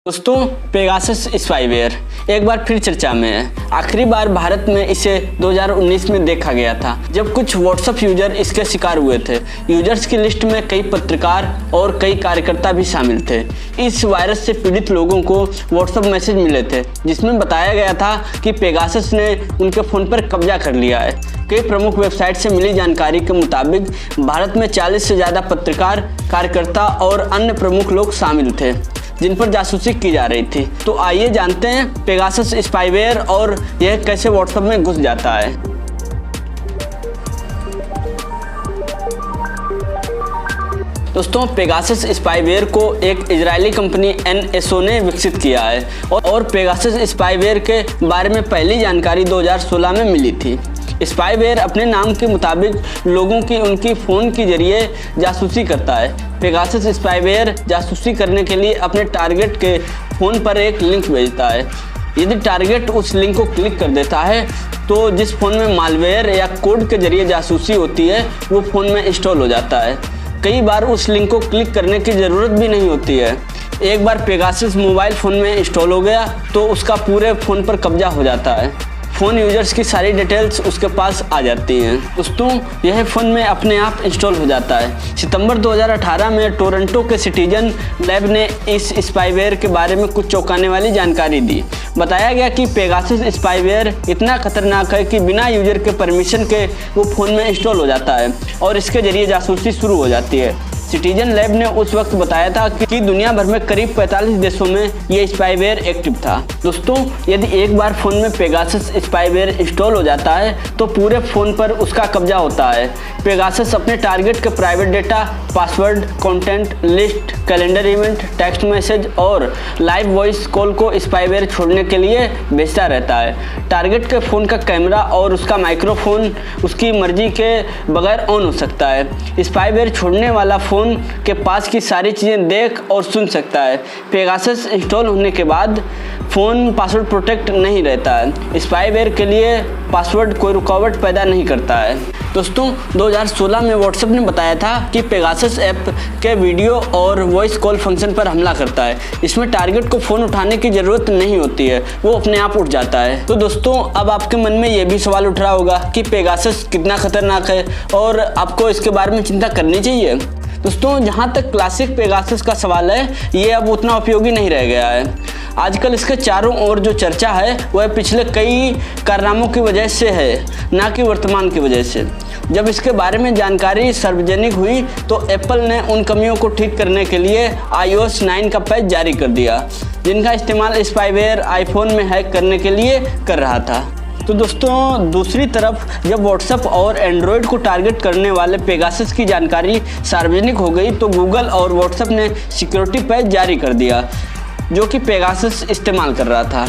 दोस्तों, Pegasus spyware एक बार फिर चर्चा में है। आखिरी बार भारत में इसे 2019 में देखा गया था, जब कुछ व्हाट्सएप यूजर इसके शिकार हुए थे। यूजर्स की लिस्ट में कई पत्रकार और कई कार्यकर्ता भी शामिल थे। इस वायरस से पीड़ित लोगों को व्हाट्सएप मैसेज मिले थे, जिसमें बताया गया था कि पेगासस ने उनके फ़ोन पर कब्जा कर लिया है। कई प्रमुख वेबसाइट से मिली जानकारी के मुताबिक भारत में 40 से ज़्यादा पत्रकार, कार्यकर्ता और अन्य प्रमुख लोग शामिल थे, जिन पर जासूसी की जा रही थी। तो आइए जानते हैं पेगासस स्पाईवेयर और यह कैसे व्हाट्सएप में घुस जाता है। दोस्तों, पेगासस स्पाईवेयर को एक इजरायली कंपनी NSO ने विकसित किया है और पेगासस स्पाईवेयर के बारे में पहली जानकारी 2016 में मिली थी। स्पाईवेयर अपने नाम के मुताबिक लोगों की उनकी फ़ोन के जरिए जासूसी करता है। पेगासस स्पाईवेयर जासूसी करने के लिए अपने टारगेट के फ़ोन पर एक लिंक भेजता है। यदि टारगेट उस लिंक को क्लिक कर देता है तो जिस फ़ोन में मालवेयर या कोड के जरिए जासूसी होती है वो फ़ोन में इंस्टॉल हो जाता है। कई बार उस लिंक को क्लिक करने की ज़रूरत भी नहीं होती है। एक बार पेगासस मोबाइल फ़ोन में इंस्टॉल हो गया तो उसका पूरे फ़ोन पर कब्जा हो जाता है। फ़ोन यूजर्स की सारी डिटेल्स उसके पास आ जाती हैं। दोस्तों, यह फ़ोन में अपने आप इंस्टॉल हो जाता है। सितंबर 2018 में टोरंटो के सिटीजन लैब ने इस स्पाईवेयर के बारे में कुछ चौंकाने वाली जानकारी दी। बताया गया कि पेगासस स्पाईवेयर इतना खतरनाक है कि बिना यूजर के परमिशन के वो फ़ोन में इंस्टॉल हो जाता है और इसके ज़रिए जासूसी शुरू हो जाती है। सिटीजन लैब ने उस वक्त बताया था कि दुनिया भर में करीब 45 देशों में ये स्पाईवेयर एक्टिव था। दोस्तों, यदि एक बार फ़ोन में पेगासस स्पाईवेयर इंस्टॉल हो जाता है तो पूरे फ़ोन पर उसका कब्जा होता है। पेगासस अपने टारगेट के private data, password, content, list, calendar event, text message और लाइव वॉइस कॉल को स्पाईवेयर छोड़ने के लिए भेजता रहता है। टारगेट के फ़ोन का कैमरा और उसका माइक्रोफोन उसकी मर्जी के बगैर ऑन हो सकता है। स्पाईवेयर छोड़ने वाला फ़ोन के पास की सारी चीज़ें देख और सुन सकता है। पेगासस इंस्टॉल होने के बाद फ़ोन पासवर्ड प्रोटेक्ट नहीं रहता है। स्पाईवेयर के लिए पासवर्ड कोई रुकावट पैदा नहीं करता है। दोस्तों, 2016 में व्हाट्सएप ने बताया था कि पेगासस ऐप के वीडियो और वॉइस कॉल फंक्शन पर हमला करता है। इसमें टारगेट को फ़ोन उठाने की ज़रूरत नहीं होती है, वो अपने आप उठ जाता है। तो दोस्तों, अब आपके मन में ये भी सवाल उठ रहा होगा कि पेगासस कितना खतरनाक है और आपको इसके बारे में चिंता करनी चाहिए। दोस्तों, जहाँ तक क्लासिक पेगासस का सवाल है, ये अब उतना उपयोगी नहीं रह गया है। आजकल इसके चारों ओर जो चर्चा है वह पिछले कई कारनामों की वजह से है, ना कि वर्तमान की वजह से। जब इसके बारे में जानकारी सार्वजनिक हुई तो एप्पल ने उन कमियों को ठीक करने के लिए iOS 9 का पैच जारी कर दिया, जिनका इस्तेमाल स्पाईवेयर आईफोन में हैक करने के लिए कर रहा था। तो दोस्तों, दूसरी तरफ जब व्हाट्सएप और एंड्रॉयड को टारगेट करने वाले पेगासस की जानकारी सार्वजनिक हो गई तो गूगल और व्हाट्सएप ने सिक्योरिटी पैच जारी कर दिया, जो कि पेगासस इस्तेमाल कर रहा था।